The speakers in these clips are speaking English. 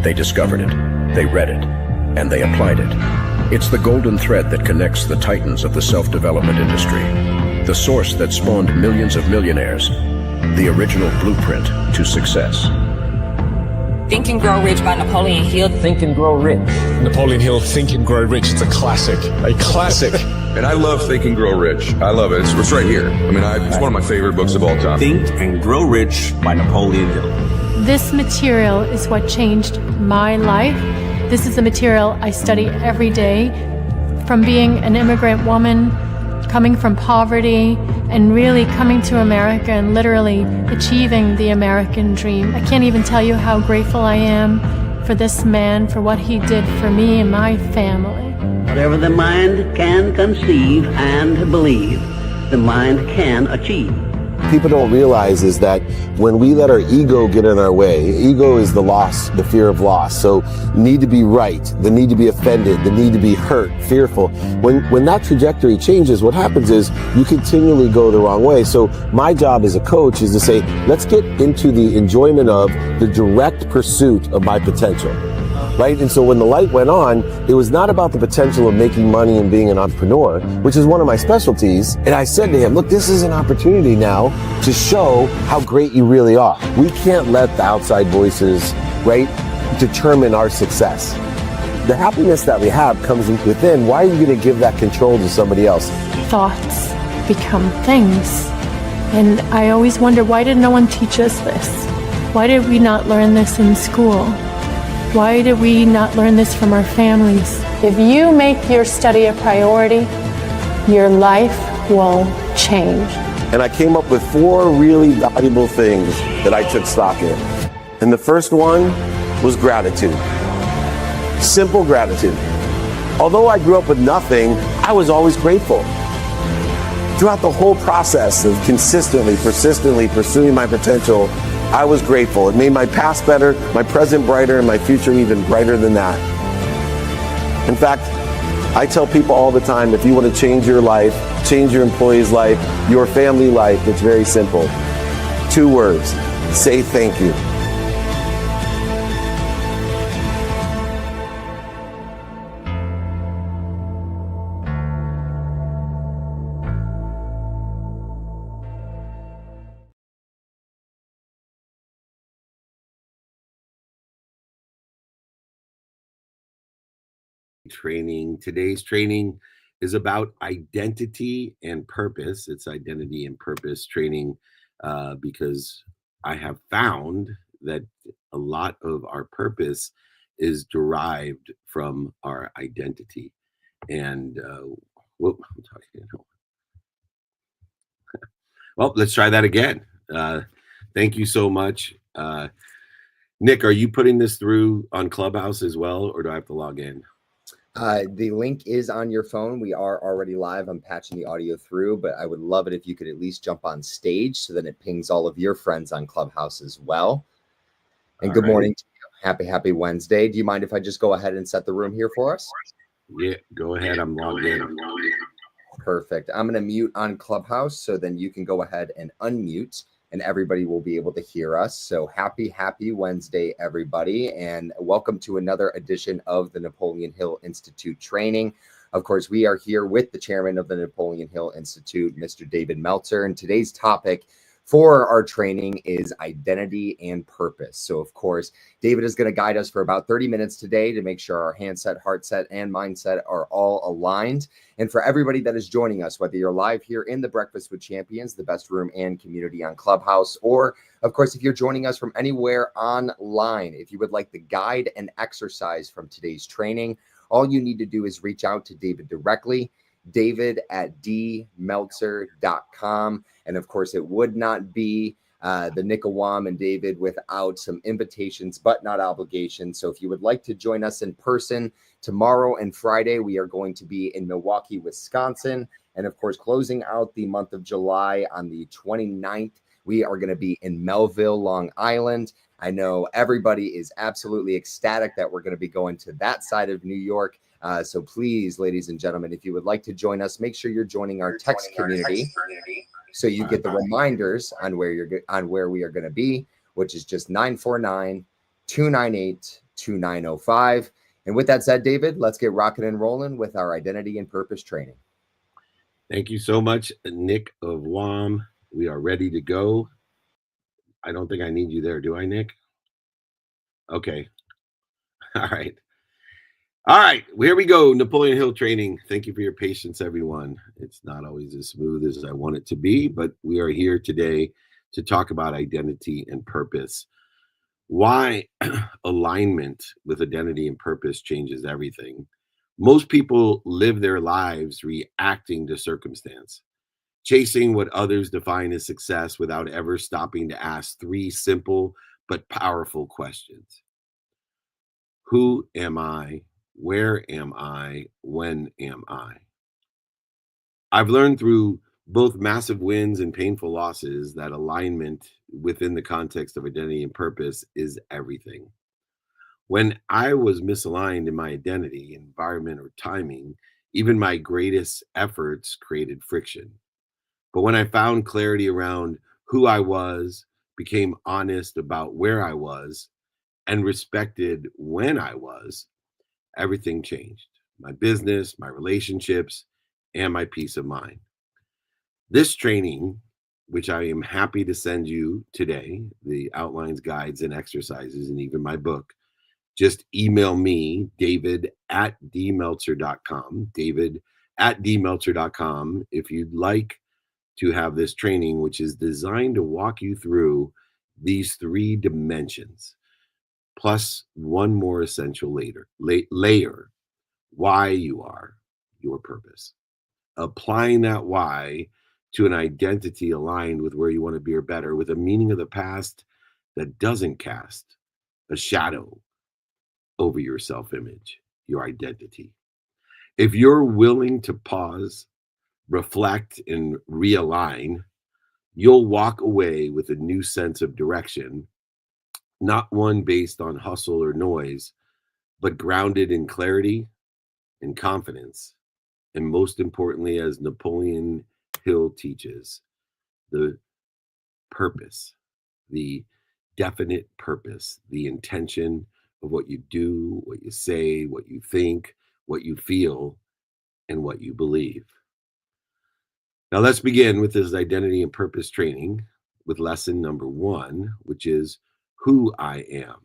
They discovered it, they read it, and they applied it. It's the golden thread that connects the titans of the self-development industry, the source that spawned millions of millionaires, the original blueprint to success. Think and Grow Rich by Napoleon Hill. Think and Grow Rich. Napoleon Hill, Think and Grow Rich. It's a classic. A classic. And I love Think and Grow Rich. I love it. It's right here. I mean, it's one of my favorite books of all time. Think and Grow Rich by Napoleon Hill. This material is what changed my life. This is the material I study every day. From being an immigrant woman, coming from poverty, and really coming to America and literally achieving the American dream. I can't even tell you how grateful I am for this man, for what he did for me and my family. Whatever the mind can conceive and believe, the mind can achieve. People don't realize is that when we let our ego get in our way, ego is the loss, the fear of loss. So need to be right, the need to be offended, the need to be hurt, fearful. When that trajectory changes, what happens is you continually go the wrong way. So my job as a coach is to say, let's get into the enjoyment of the direct pursuit of my potential. Right? And so when the light went on, it was not about the potential of making money and being an entrepreneur, which is one of my specialties. And I said to him, look, this is an opportunity now to show how great you really are. We can't let the outside voices, right, determine our success. The happiness that we have comes within. Why are you going to give that control to somebody else? Thoughts become things. And I always wonder, why did no one teach us this? Why did we not learn this in school? Why did we not learn this from our families? If you make your study a priority, your life will change. And I came up with 4 really valuable things that I took stock in. And the first one was gratitude. Simple gratitude. Although I grew up with nothing, I was always grateful. Throughout the whole process of consistently, persistently pursuing my potential, I was grateful. It made my past better, my present brighter, and my future even brighter than that. In fact, I tell people all the time, if you want to change your life, change your employee's life, your family life, it's very simple. 2 words, say thank you. Training. Today's training is about identity and purpose. It's identity and purpose training because I have found that a lot of our purpose is derived from our identity. And whoop, I'm talking. Well, let's try that again. Thank you so much. Nick, are you putting this through on Clubhouse as well, or do I have to log in? The link is on your phone. We are already live. I'm patching the audio through, but I would love it if you could at least jump on stage so that it pings all of your friends on Clubhouse as well. And good morning to you. Happy Wednesday. Do you mind if I just go ahead and set the room here for us? Yeah, go ahead. I'm logged in. Perfect. I'm going to mute on Clubhouse so then you can go ahead and unmute and everybody will be able to hear us. So happy Wednesday, everybody. And welcome to another edition of the Napoleon Hill Institute training. Of course, we are here with the chairman of the Napoleon Hill Institute, Mr. David Meltzer. And today's topic for our training is identity and purpose. So of course, David is going to guide us for about 30 minutes today to make sure our handset, heart set, and mindset are all aligned. And for everybody that is joining us, whether you're live here in the Breakfast with Champions, the best room and community on Clubhouse, or of course, if you're joining us from anywhere online, if you would like the guide and exercise from today's training, all you need to do is reach out to David directly, david@dmeltzer.com. And of course, it would not be the Nickawam and David without some invitations, but not obligations. So if you would like to join us in person tomorrow and Friday, we are going to be in Milwaukee, Wisconsin. And of course, closing out the month of July on the 29th, we are going to be in Melville, Long Island. I know everybody is absolutely ecstatic that we're going to be going to that side of New York. So please, ladies and gentlemen, if you would like to join us, make sure you're joining our text community. So you get the reminders on where we are going to be, which is just 949-298-2777. 2905. And with that said, David, let's get rocking and rolling with our identity and purpose training. Thank you so much, Nick of WAM. We are ready to go. I don't think I need you there, do I, Nick? Okay. All right. All right, here we go. Napoleon Hill training. Thank you for your patience, everyone. It's not always as smooth as I want it to be, but we are here today to talk about identity and purpose. Why alignment with identity and purpose changes everything. Most people live their lives reacting to circumstance, chasing what others define as success without ever stopping to ask three simple but powerful questions. Who am I? Where am I? When am I? I've learned through both massive wins and painful losses that alignment within the context of identity and purpose is everything. When I was misaligned in my identity, environment, or timing, even my greatest efforts created friction. But when I found clarity around who I was, became honest about where I was, and respected when I was, everything changed. My business, my relationships, and my peace of mind. This training, which I am happy to send you today, the outlines, guides, and exercises, and even my book, just email me, david@dmeltzer.com, david@dmeltzer.com, if you'd like to have this training, which is designed to walk you through these three dimensions, plus one more essential layer, why you are, your purpose. Applying that why to an identity aligned with where you want to be or better, with a meaning of the past that doesn't cast a shadow over your self-image, your identity. If you're willing to pause, reflect, and realign, you'll walk away with a new sense of direction, not one based on hustle or noise, but grounded in clarity and confidence. And most importantly, as Napoleon Hill teaches, the purpose, the definite purpose, the intention of what you do, what you say, what you think, what you feel, and what you believe. Now let's begin with this identity and purpose training with lesson number 1, which is who I am.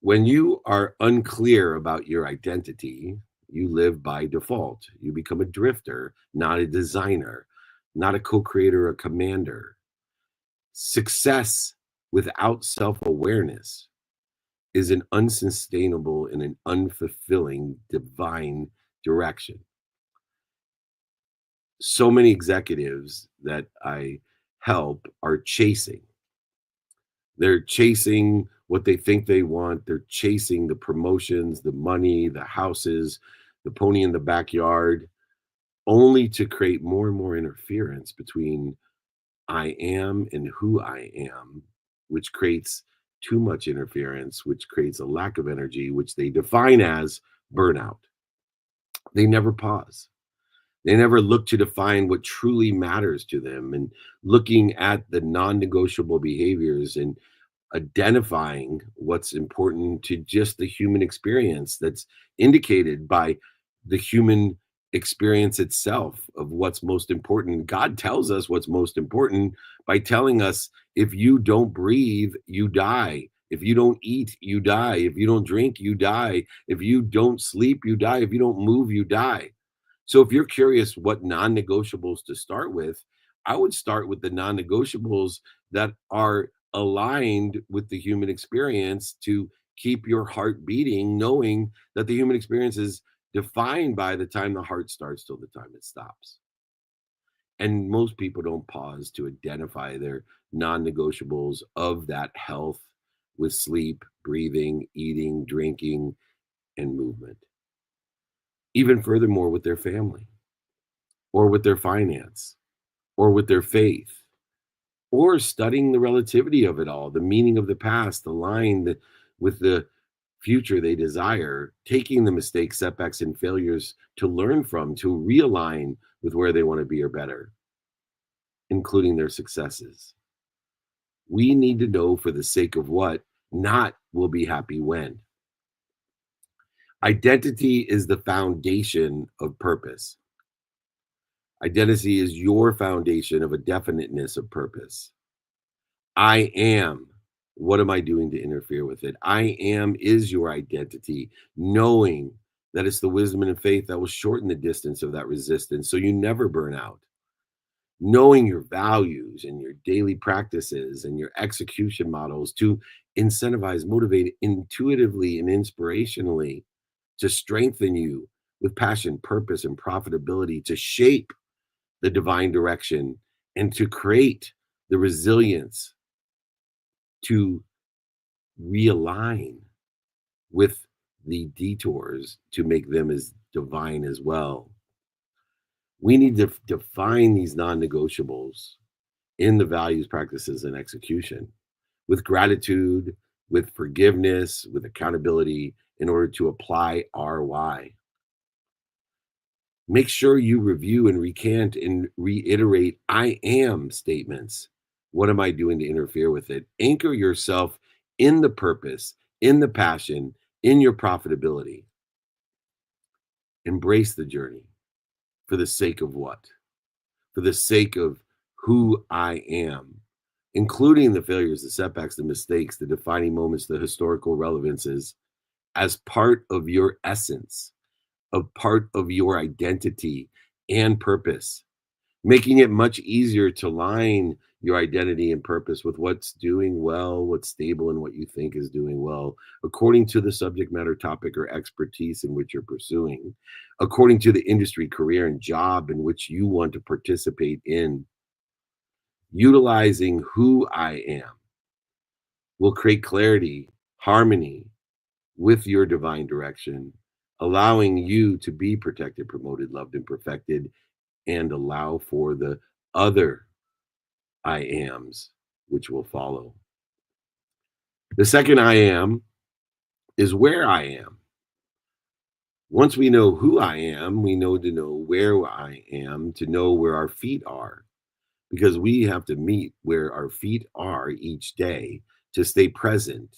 When you are unclear about your identity, you live by default. You become a drifter, not a designer, not a co-creator or commander. Success without self-awareness is an unsustainable and an unfulfilling divine direction. So many executives that I help are chasing. They're chasing what they think they want. They're chasing the promotions, the money, the houses, the pony in the backyard, only to create more and more interference between I am and who I am, which creates too much interference, which creates a lack of energy, which they define as burnout. They never pause. They never look to define what truly matters to them, and looking at the non-negotiable behaviors and identifying what's important to just the human experience that's indicated by the human experience itself of what's most important. God tells us what's most important by telling us, if you don't breathe, you die. If you don't eat, you die. If you don't drink, you die. If you don't sleep, you die. If you don't move, you die. So if you're curious what non-negotiables to start with, I would start with the non-negotiables that are aligned with the human experience to keep your heart beating, knowing that the human experience is defined by the time the heart starts till the time it stops. And most people don't pause to identify their non-negotiables of that health with sleep, breathing, eating, drinking, and movement. Even furthermore, with their family, or with their finance, or with their faith, or studying the relativity of it all, the meaning of the past, aligned with the future they desire, taking the mistakes, setbacks, and failures to learn from, to realign with where they want to be or better, including their successes. We need to know, for the sake of what not will be happy when. Identity is the foundation of purpose. Identity is your foundation of a definiteness of purpose. I am. What am I doing to interfere with it? I am is your identity, knowing that it's the wisdom and faith that will shorten the distance of that resistance so you never burn out. Knowing your values and your daily practices and your execution models to incentivize, motivate intuitively and inspirationally to strengthen you with passion, purpose, and profitability to shape the divine direction and to create the resilience to realign with the detours to make them as divine as well. We need to define these non-negotiables in the values, practices, and execution with gratitude, with forgiveness, with accountability in order to apply our why. Make sure you review and recant and reiterate I am statements. What am I doing to interfere with it? Anchor yourself in the purpose, in the passion, in your profitability. Embrace the journey for the sake of what? For the sake of who I am, including the failures, the setbacks, the mistakes, the defining moments, the historical relevances, as part of your essence, a part of your identity and purpose, making it much easier to align your identity and purpose with what's doing well, what's stable, and what you think is doing well, according to the subject matter, topic, or expertise in which you're pursuing, according to the industry, career, and job in which you want to participate in. Utilizing who I am will create clarity, harmony with your divine direction, allowing you to be protected, promoted, loved, and perfected, and allow for the other I ams which will follow. The second I am is where I am. Once we know who I am, we know to know where I am, to know where our feet are, because we have to meet where our feet are each day to stay present,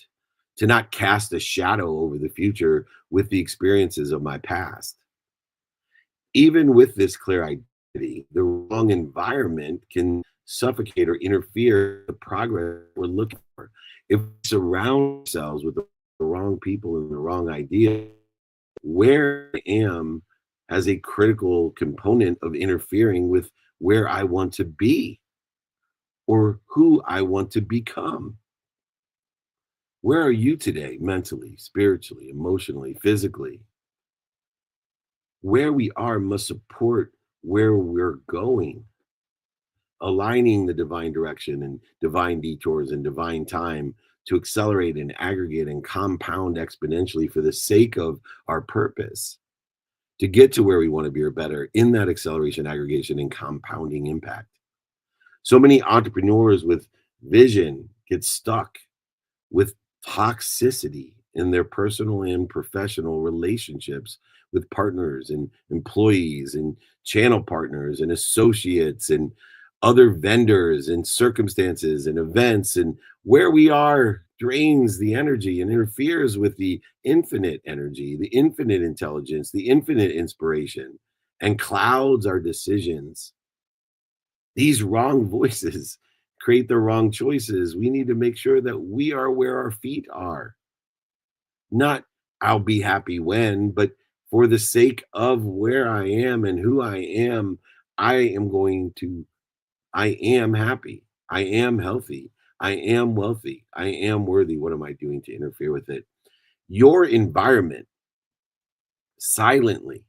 to not cast a shadow over the future with the experiences of my past. Even with this clear identity, the wrong environment can suffocate or interfere with the progress we're looking for. If we surround ourselves with the wrong people and the wrong idea, where I am has a critical component of interfering with where I want to be or who I want to become. Where are you today, mentally, spiritually, emotionally, physically? Where we are must support where we're going, aligning the divine direction and divine detours and divine time to accelerate and aggregate and compound exponentially for the sake of our purpose to get to where we want to be or better in that acceleration, aggregation, and compounding impact. So many entrepreneurs with vision get stuck with toxicity in their personal and professional relationships with partners and employees and channel partners and associates and other vendors and circumstances and events, and where we are drains the energy and interferes with the infinite energy, the infinite intelligence, the infinite inspiration, and clouds our decisions. These wrong voices create the wrong choices. We need to make sure that we are where our feet are. Not I'll be happy when, but for the sake of where I am and who I am happy. I am healthy. I am wealthy. I am worthy. What am I doing to interfere with it? Your environment silently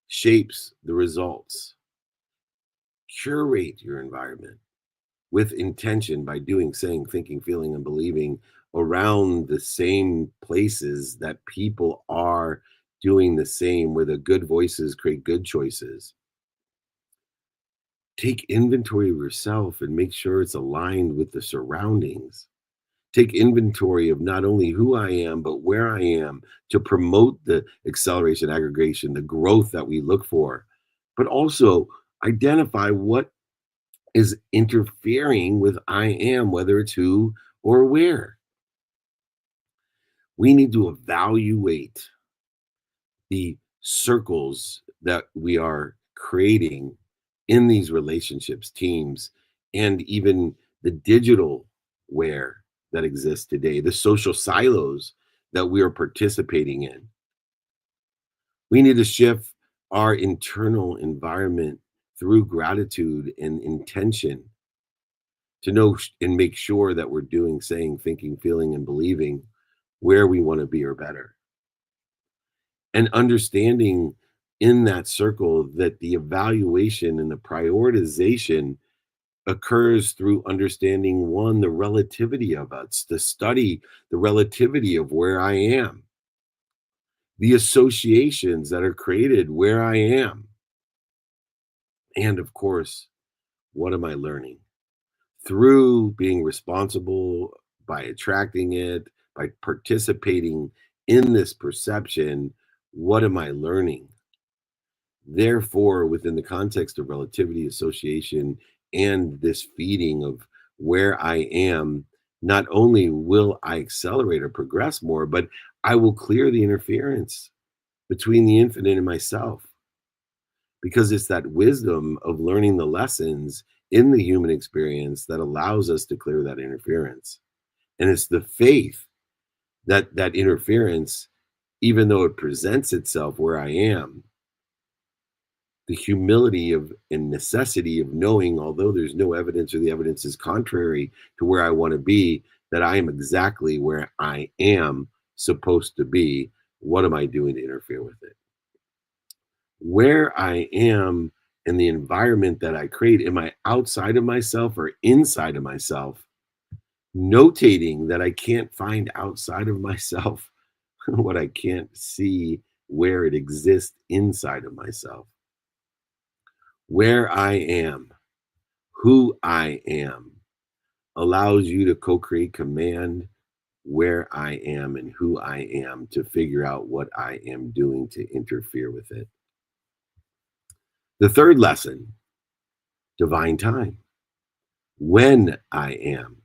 shapes the results. Curate your environment with intention by doing, saying, thinking, feeling, and believing around the same places that people are doing the same, where the good voices create good choices. Take inventory of yourself and make sure it's aligned with the surroundings. Take inventory of not only who I am, but where I am to promote the acceleration, aggregation, the growth that we look for, but also identify what is interfering with I am, whether it's who or where. We need to evaluate the circles that we are creating in these relationships, teams, and even the digital ware that exists today, the social silos that we are participating in. We need to shift our internal environment through gratitude and intention to know and make sure that we're doing, saying, thinking, feeling, and believing where we want to be or better. And understanding in that circle that the evaluation and the prioritization occurs through understanding one, the relativity of us, to study the relativity of where I am, the associations that are created where I am, and of course, what am I learning through being responsible by attracting it, by participating in this perception? What am I learning? Therefore, within the context of relativity, association, and this feeding of where I am, not only will I accelerate or progress more, but I will clear the interference between the infinite and myself. Because it's that wisdom of learning the lessons in the human experience that allows us to clear that interference. And it's the faith that that interference, even though it presents itself where I am, the humility of and necessity of knowing, although there's no evidence or the evidence is contrary to where I want to be, that I am exactly where I am supposed to be. What am I doing to interfere with it? Where I am in the environment that I create, am I outside of myself or inside of myself? Notating that I can't find outside of myself what I can't see where it exists inside of myself. Where I am, who I am, allows you to co-create command where I am and who I am to figure out what I am doing to interfere with it. The third lesson, divine time. When I am.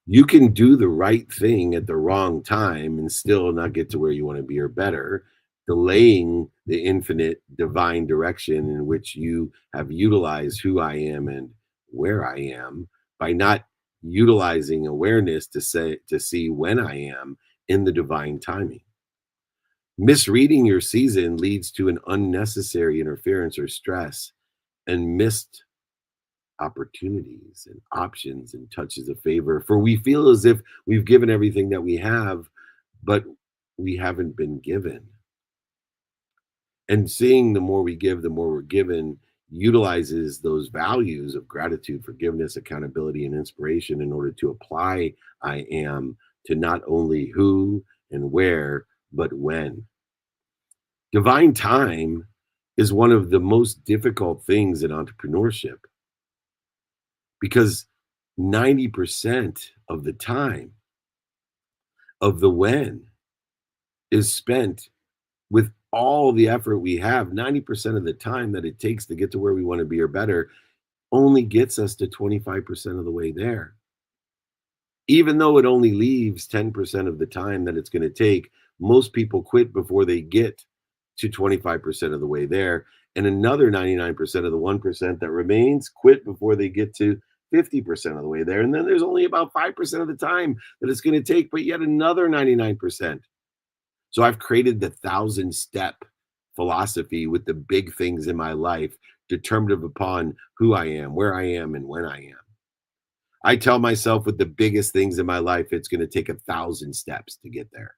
You can do the right thing at the wrong time and still not get to where you want to be or better, delaying the infinite divine direction in which you have utilized who I am and where I am by not utilizing awareness to see when I am in the divine timing. Misreading your season leads to an unnecessary interference or stress and missed opportunities and options and touches of favor, for we feel as if we've given everything that we have, but we haven't been given. And seeing the more we give, the more we're given, utilizes those values of gratitude, forgiveness, accountability, and inspiration in order to apply I am to not only who and where, but when. Divine time is one of the most difficult things in entrepreneurship, because 90% of the time of the when is spent with all the effort we have. 90% of the time that it takes to get to where we want to be or better only gets us to 25% of the way there. Even though it only leaves 10% of the time that it's going to take, most people quit before they get to 25% of the way there. And another 99% of the 1% that remains quit before they get to 50% of the way there. And then there's only about 5% of the time that it's going to take, but yet another 99%. So I've created the 1,000-step philosophy with the big things in my life, determinative upon who I am, where I am, and when I am. I tell myself with the biggest things in my life, it's going to take 1,000 steps to get there.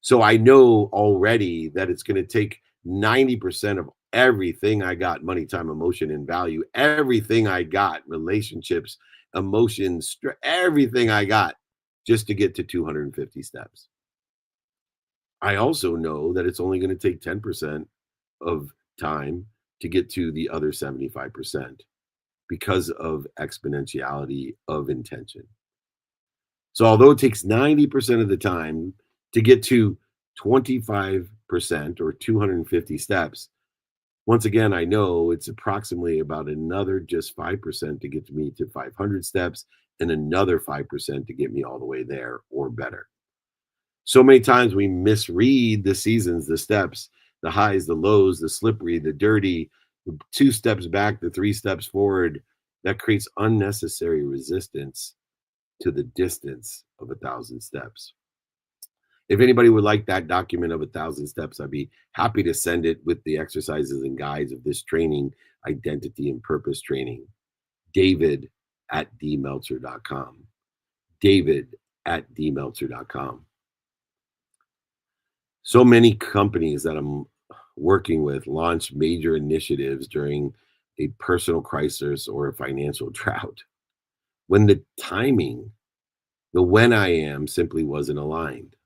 So I know already that it's going to take 90% of everything I got, money, time, emotion, and value, everything I got, relationships, emotions, everything I got, just to get to 250 steps. I also know that it's only going to take 10% of time to get to the other 75% because of exponentiality of intention. So although it takes 90% of the time to get to 25% or 250 steps, once again, I know it's approximately about another just 5% to get me to 500 steps and another 5% to get me all the way there or better. So many times we misread the seasons, the steps, the highs, the lows, the slippery, the dirty, the 2 steps back, the 3 steps forward. That creates unnecessary resistance to the distance of 1,000 steps. If anybody would like that document of 1,000 steps, I'd be happy to send it with the exercises and guides of this training, identity and purpose training. David at dmeltzer.com. David at dmeltzer.com. So many companies that I'm working with launch major initiatives during a personal crisis or a financial drought when the timing, the when I am, simply wasn't aligned.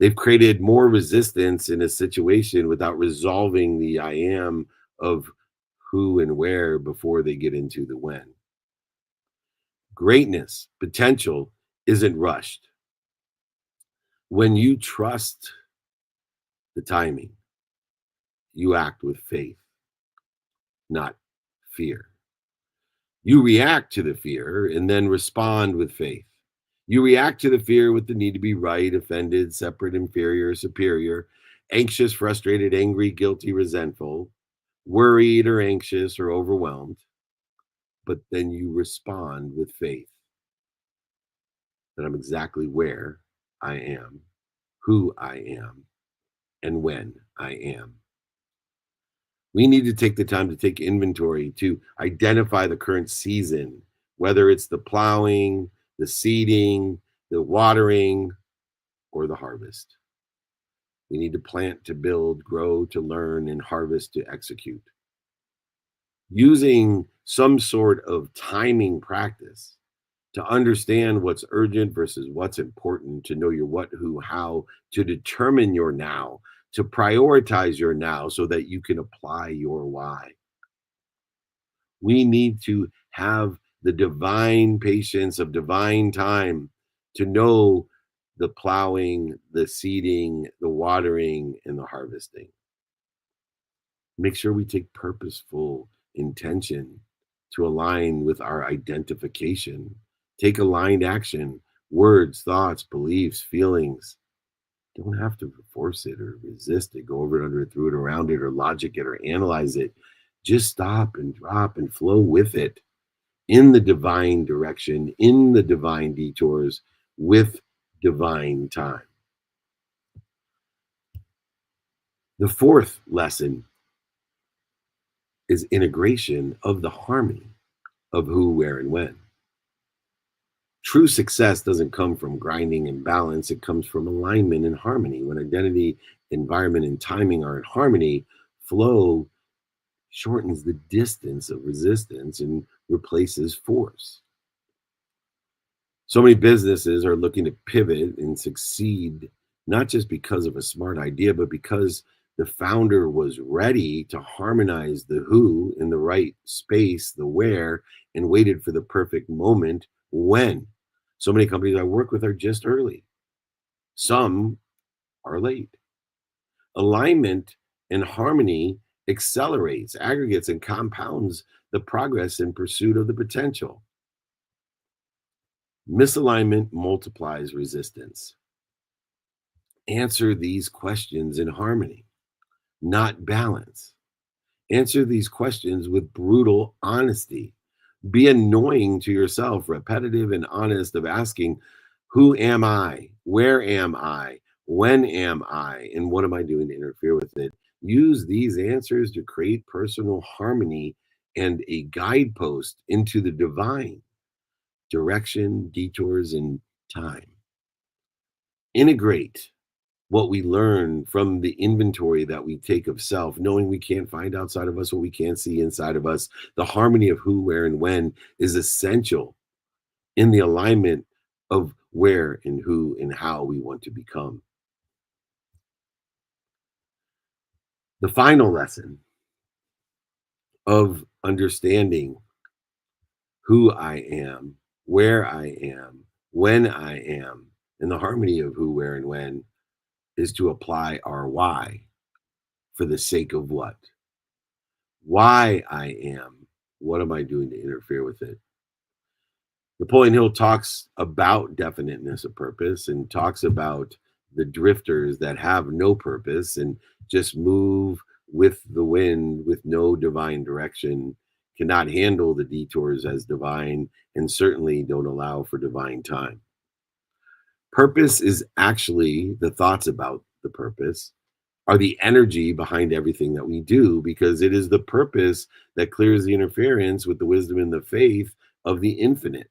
They've created more resistance in a situation without resolving the I am of who and where before they get into the when. Greatness, potential isn't rushed. When you trust the timing, you act with faith, not fear. You react to the fear and then respond with faith. You react to the fear with the need to be right, offended, separate, inferior, superior, anxious, frustrated, angry, guilty, resentful, worried or anxious or overwhelmed. But then you respond with faith that I'm exactly where I am, who I am, and when I am. We need to take the time to take inventory to identify the current season, whether it's the plowing, the seeding, the watering, or the harvest. We need to plant to build, grow to learn, and harvest to execute. Using some sort of timing practice to understand what's urgent versus what's important, to know your what, who, how, to determine your now, to prioritize your now so that you can apply your why. We need to have the divine patience of divine time to know the plowing, the seeding, the watering, and the harvesting. Make sure we take purposeful intention to align with our identification. Take aligned action, words, thoughts, beliefs, feelings. Don't have to force it or resist it, go over it, under it, through it, around it, or logic it, or analyze it. Just stop and drop and flow with it in the divine direction, in the divine detours, with divine time. The fourth lesson is integration of the harmony of who, where, and when. True success doesn't come from grinding and balance. It comes from alignment and harmony. When identity, environment, and timing are in harmony, flow shortens the distance of resistance and replaces force. So many businesses are looking to pivot and succeed, not just because of a smart idea, but because the founder was ready to harmonize the who in the right space, the where, and waited for the perfect moment when. So many companies I work with are just early. Some are late. Alignment and harmony accelerates, aggregates, and compounds the progress in pursuit of the potential. Misalignment multiplies resistance. Answer these questions in harmony, not balance. Answer these questions with brutal honesty. Be annoying to yourself, repetitive and honest, of asking, who am I? Where am I? When am I? And what am I doing to interfere with it? Use these answers to create personal harmony and a guidepost into the divine direction, detours, and time. Integrate what we learn from the inventory that we take of self, knowing we can't find outside of us what we can't see inside of us. The harmony of who, where, and when is essential in the alignment of where and who and how we want to become. The final lesson of understanding who I am, where I am, when I am, and the harmony of who, where, and when is to apply our why for the sake of what? Why I am. What am I doing to interfere with it? Napoleon Hill talks about definiteness of purpose and talks about the drifters that have no purpose and just move with the wind with no divine direction, cannot handle the detours as divine, and certainly don't allow for divine time. Purpose is actually the thoughts about the purpose are the energy behind everything that we do, because it is the purpose that clears the interference with the wisdom and the faith of the infinite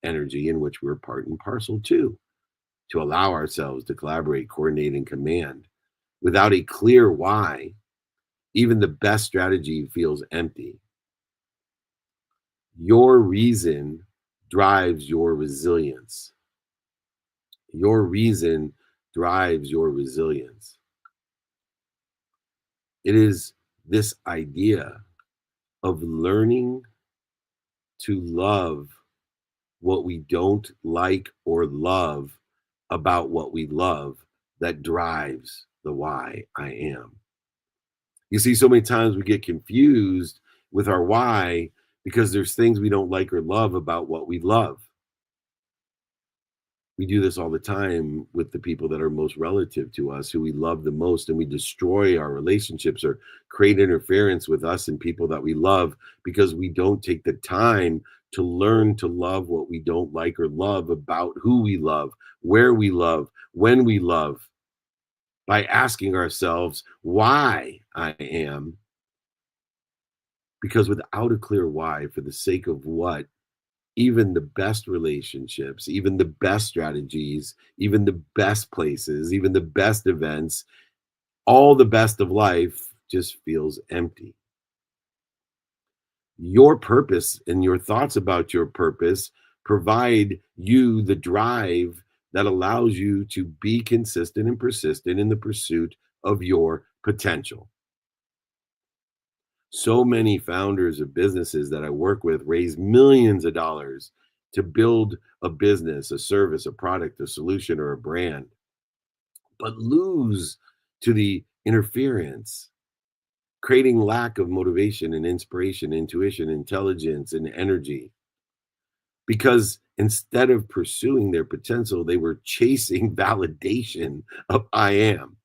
energy in which we're part and parcel to allow ourselves to collaborate, coordinate, and command. Without a clear why, even the best strategy feels empty. Your reason drives your resilience. Your reason drives your resilience. It is this idea of learning to love what we don't like or love about what we love that drives the why I am. You see, so many times we get confused with our why because there's things we don't like or love about what we love. We do this all the time with the people that are most relative to us, who we love the most, and we destroy our relationships or create interference with us and people that we love because we don't take the time to learn to love what we don't like or love about who we love, where we love, when we love, by asking ourselves why I am. Because without a clear why, for the sake of what, even the best relationships, even the best strategies, even the best places, even the best events, all the best of life just feels empty. Your purpose and your thoughts about your purpose provide you the drive that allows you to be consistent and persistent in the pursuit of your potential. So many founders of businesses that I work with raise millions of dollars to build a business, a service, a product, a solution, or a brand, but lose to the interference, creating lack of motivation and inspiration, intuition, intelligence, and energy. Because instead of pursuing their potential, they were chasing validation of I am,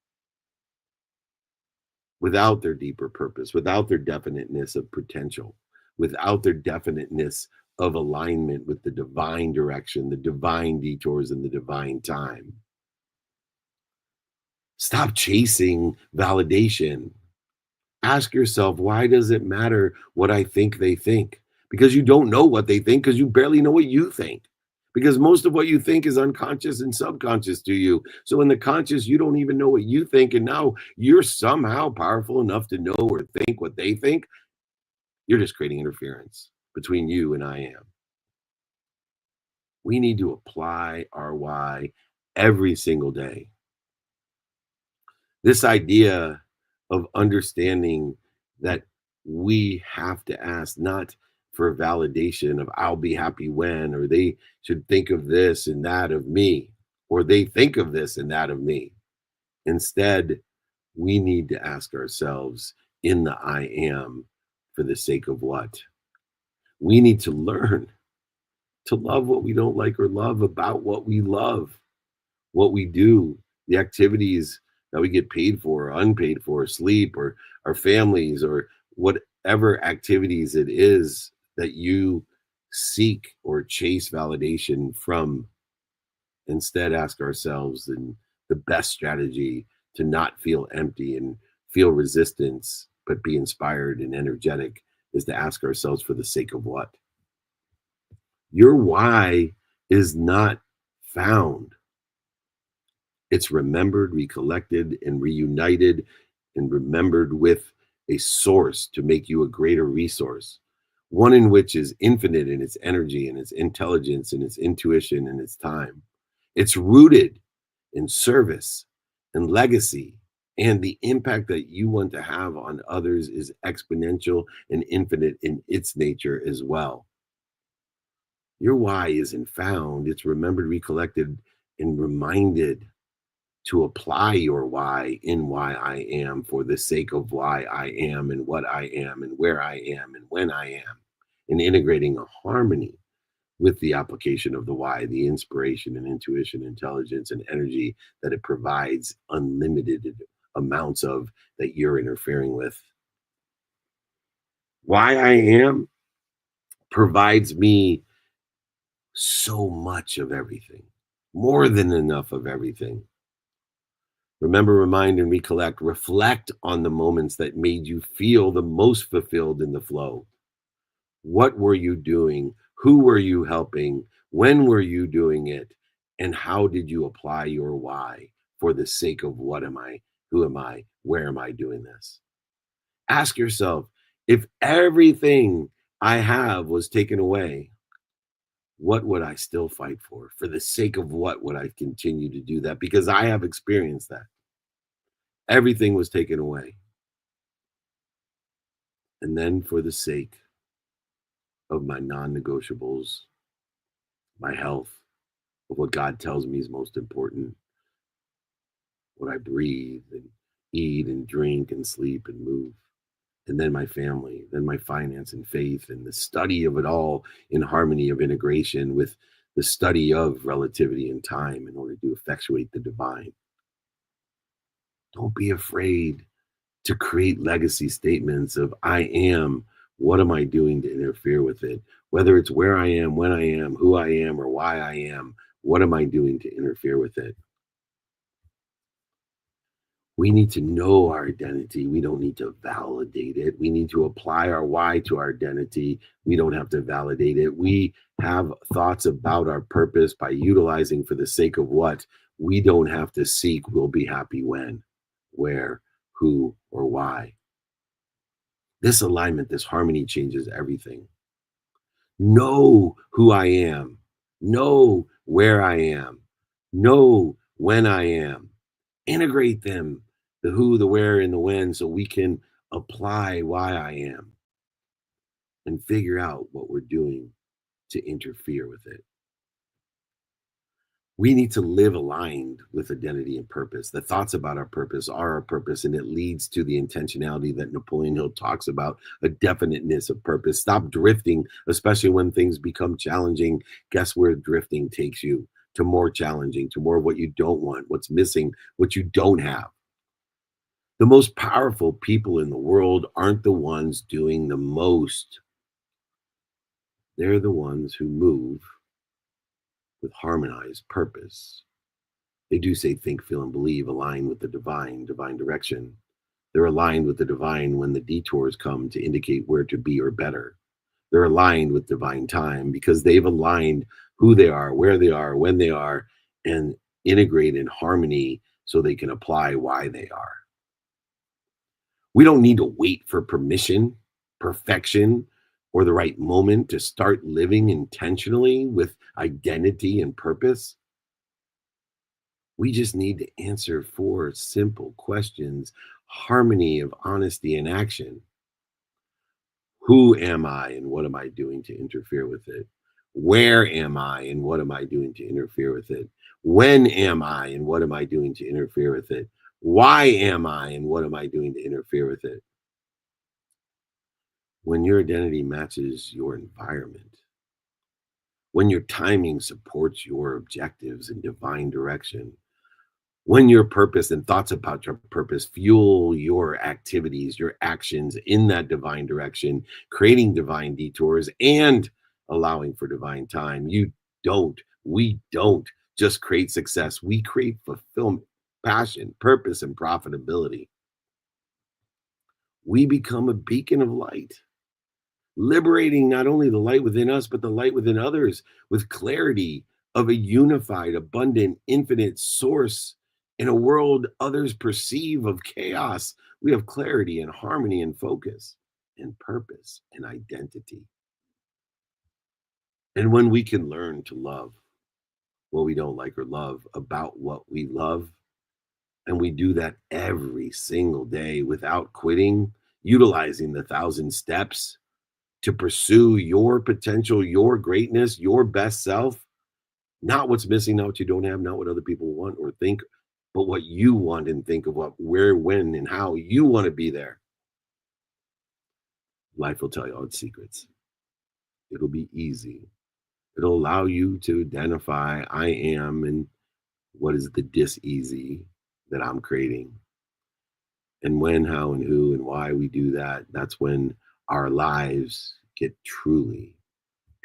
without their deeper purpose, without their definiteness of potential, without their definiteness of alignment with the divine direction, the divine detours, and the divine time. Stop chasing validation. Ask yourself, why does it matter what I think they think? Because you don't know what they think, because you barely know what you think. Because most of what you think is unconscious and subconscious to you. So in the conscious, you don't even know what you think. And now you're somehow powerful enough to know or think what they think. You're just creating interference between you and I am. We need to apply our why every single day. This idea of understanding that we have to ask not for validation of I'll be happy when, or they should think of this and that of me, or they think of this and that of me. Instead, we need to ask ourselves in the I am, for the sake of what? We need to learn to love what we don't like or love about what we love, what we do, the activities that we get paid for or unpaid for, sleep, or our families, or whatever activities it is that you seek or chase validation from. Instead, ask ourselves the best strategy to not feel empty and feel resistance, but be inspired and energetic, is to ask ourselves, for the sake of what? Your why is not found. It's remembered, recollected, and reunited, and remembered with a source to make you a greater resource, one in which is infinite in its energy and its intelligence and its intuition and its time. It's rooted in service and legacy, and the impact that you want to have on others is exponential and infinite in its nature as well. Your why isn't found, it's remembered, recollected, and reminded to apply your why in why I am, for the sake of why I am and what I am and where I am and when I am, and integrating a harmony with the application of the why, the inspiration and intuition, intelligence, and energy that it provides unlimited amounts of that you're interfering with. Why I am provides me so much of everything, more than enough of everything. Remember, remind, and recollect. Reflect on the moments that made you feel the most fulfilled in the flow. What were you doing? Who were you helping? When were you doing it? And how did you apply your why for the sake of what am I? Who am I? Where am I doing this? Ask yourself, if everything I have was taken away, what would I still fight for? For the sake of what would I continue to do that? Because I have experienced that. Everything was taken away. And then for the sake of my non-negotiables, my health, of what God tells me is most important, what I breathe and eat and drink and sleep and move. And then my family, then my finance and faith, and the study of it all in harmony of integration with the study of relativity and time in order to effectuate the divine. Don't be afraid to create legacy statements of I am, what am I doing to interfere with it? Whether it's where I am, when I am, who I am, or why I am, what am I doing to interfere with it? We need to know our identity. We don't need to validate it. We need to apply our why to our identity. We don't have to validate it. We have thoughts about our purpose by utilizing for the sake of what we don't have to seek. We'll be happy when, where, who, or why. This alignment, this harmony changes everything. Know who I am. Know where I am. Know when I am. Integrate them, the who, the where, and the when, so we can apply why I am and figure out what we're doing to interfere with it. We need to live aligned with identity and purpose. The thoughts about our purpose are our purpose, and it leads to the intentionality that Napoleon Hill talks about, a definiteness of purpose. Stop drifting, especially when things become challenging. Guess where drifting takes you? To more challenging, to more of what you don't want, what's missing, what you don't have. The most powerful people in the world aren't the ones doing the most. They're the ones who move with harmonized purpose. They do say think, feel, and believe, align with the divine direction. They're aligned with the divine when the detours come to indicate where to be or better. They're aligned with divine time because they've aligned who they are, where they are, when they are, and integrate in harmony so they can apply why they are. We don't need to wait for permission, perfection, or the right moment to start living intentionally with identity and purpose. We just need to answer 4 simple questions, harmony of honesty and action. Who am I and what am I doing to interfere with it? Where am I and what am I doing to interfere with it? When am I and what am I doing to interfere with it? Why am I and what am I doing to interfere with it? When your identity matches your environment, when your timing supports your objectives and divine direction, when your purpose and thoughts about your purpose fuel your activities, your actions in that divine direction, creating divine detours and allowing for divine time, we don't just create success. We create fulfillment, passion, purpose, and profitability. We become a beacon of light, liberating not only the light within us, but the light within others with clarity of a unified, abundant, infinite source in a world others perceive of chaos. We have clarity and harmony and focus and purpose and identity. And when we can learn to love what we don't like or love about what we love, and we do that every single day without quitting, utilizing the 1,000 steps to pursue your potential, your greatness, your best self, not what's missing, not what you don't have, not what other people want or think, but what you want and think of what, where, when, and how you want to be there. Life will tell you all its secrets. It'll be easy. It'll allow you to identify I am and what is the dis-easy that I'm creating. And when, how, and who, and why we do that, that's when our lives get truly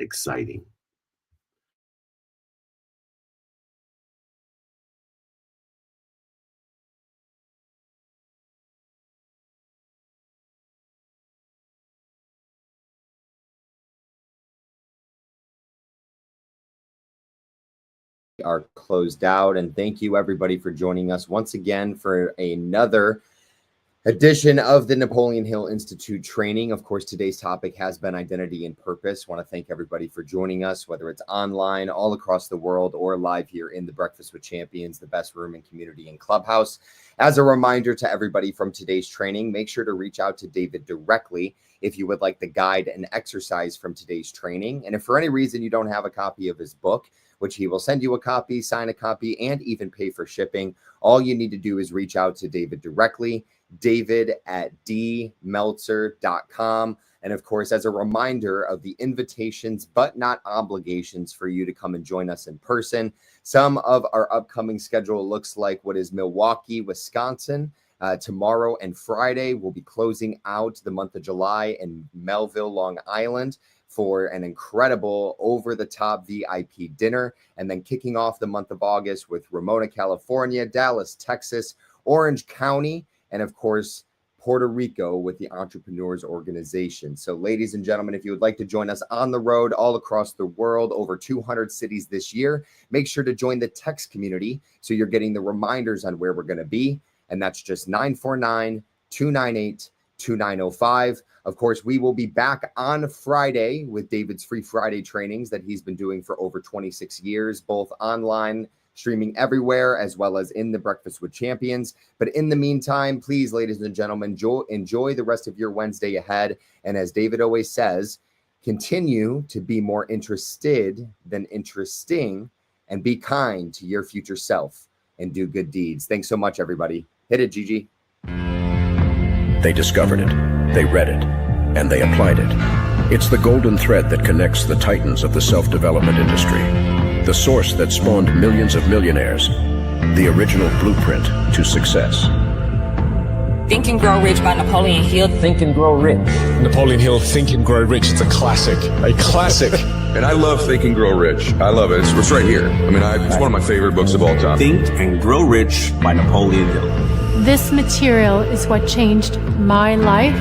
exciting. Are closed out, and thank you everybody for joining us once again for another edition of the Napoleon Hill Institute training. Of course, today's topic has been identity and purpose. Want to thank everybody for joining us, whether it's online all across the world or live here in the Breakfast with Champions, the best room and community in Clubhouse. As a reminder to everybody from today's training, make sure to reach out to David directly if you would like the guide and exercise from today's training. And if for any reason you don't have a copy of his book, which he will send you a copy, sign a copy, and even pay for shipping, all you need to do is reach out to David directly, david@dmeltzer.com. And of course, as a reminder of the invitations, but not obligations for you to come and join us in person. Some of our upcoming schedule looks like what is Milwaukee, Wisconsin. Tomorrow and Friday, we'll be closing out the month of July in Melville, Long Island, for an incredible over-the-top VIP dinner, and then kicking off the month of August with Ramona, California, Dallas, Texas, Orange County, and of course, Puerto Rico with the Entrepreneurs Organization. So ladies and gentlemen, if you would like to join us on the road all across the world, over 200 cities this year, make sure to join the text community so you're getting the reminders on where we're going to be. And that's just 949-298-2905. Of course, we will be back on Friday with David's free Friday trainings that he's been doing for over 26 years, both online, streaming everywhere, as well as in the Breakfast with Champions. But in the meantime, please, ladies and gentlemen, enjoy the rest of your Wednesday ahead. And as David always says, continue to be more interested than interesting, and be kind to your future self and do good deeds. Thanks so much, everybody. Hit it, Gigi. They discovered it, they read it, and they applied it. It's the golden thread that connects the titans of the self-development industry, the source that spawned millions of millionaires, the original blueprint to success. Think and Grow Rich by Napoleon Hill. Think and Grow Rich. Napoleon Hill, Think and Grow Rich. It's a classic. A classic. And I love Think and Grow Rich. I love it. It's right here. I mean, it's one of my favorite books of all time. Think and Grow Rich by Napoleon Hill. This material is what changed my life.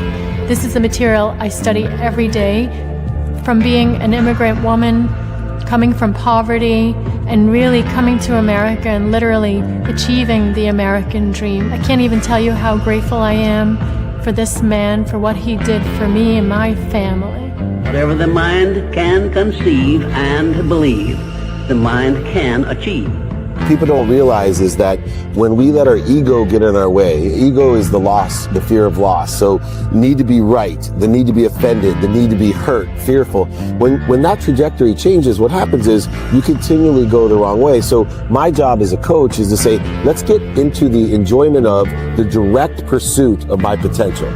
This is the material I study every day. From being an immigrant woman, coming from poverty, and really coming to America and literally achieving the American dream. I can't even tell you how grateful I am for this man, for what he did for me and my family. Whatever the mind can conceive and believe, the mind can achieve. People don't realize is that when we let our ego get in our way, ego is the loss, the fear of loss. So need to be right, the need to be offended, the need to be hurt, fearful. When that trajectory changes, what happens is you continually go the wrong way. So my job as a coach is to say, let's get into the enjoyment of the direct pursuit of my potential.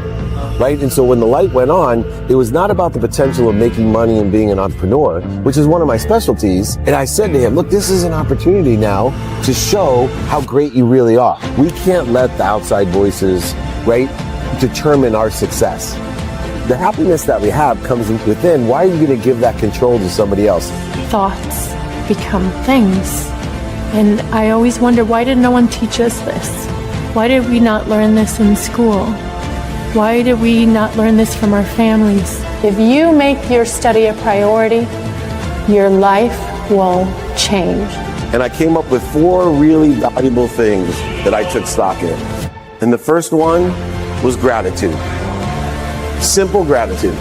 Right? And so when the light went on, it was not about the potential of making money and being an entrepreneur, which is one of my specialties. And I said to him, look, this is an opportunity now to show how great you really are. We can't let the outside voices, right, determine our success. The happiness that we have comes within. Why are you going to give that control to somebody else? Thoughts become things. And I always wonder, why did no one teach us this? Why did we not learn this in school? Why did we not learn this from our families? If you make your study a priority, your life will change. And I came up with 4 really valuable things that I took stock in. And the first one was gratitude. Simple gratitude.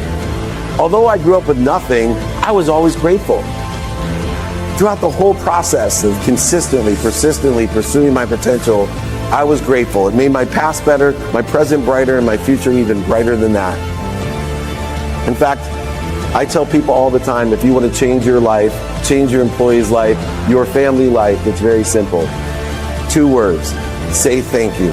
Although I grew up with nothing, I was always grateful. Throughout the whole process of consistently, persistently pursuing my potential, I was grateful. It made my past better, my present brighter, and my future even brighter than that. In fact, I tell people all the time, if you want to change your life, change your employee's life, your family life, it's very simple. 2 words, say thank you.